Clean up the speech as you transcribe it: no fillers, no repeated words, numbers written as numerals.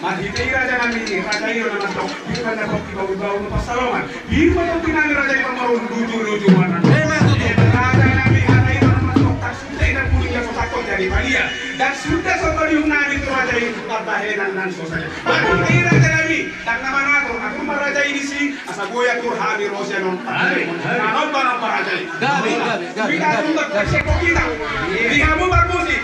Mahitira dyan ang raja yun naman to. Hindi ka na kong ibaw-ibaw ng pasalungan. Hindi mo itong tinali raja yung marunong lujo-lujo-man. Raja namin aray yun naman to. Taksunday na punin niya sa sakot dari Maria. Dan sudah sa yung namin to raja yung tatahenan ng sosaya. Mahitira dyan namin. Dan naman ako maraja ini si asagoya tur hami rosya nung patay. Nanon ba ng paraja? Gabi. Kita tuntok, kasi ko kita. Di mo barbusi.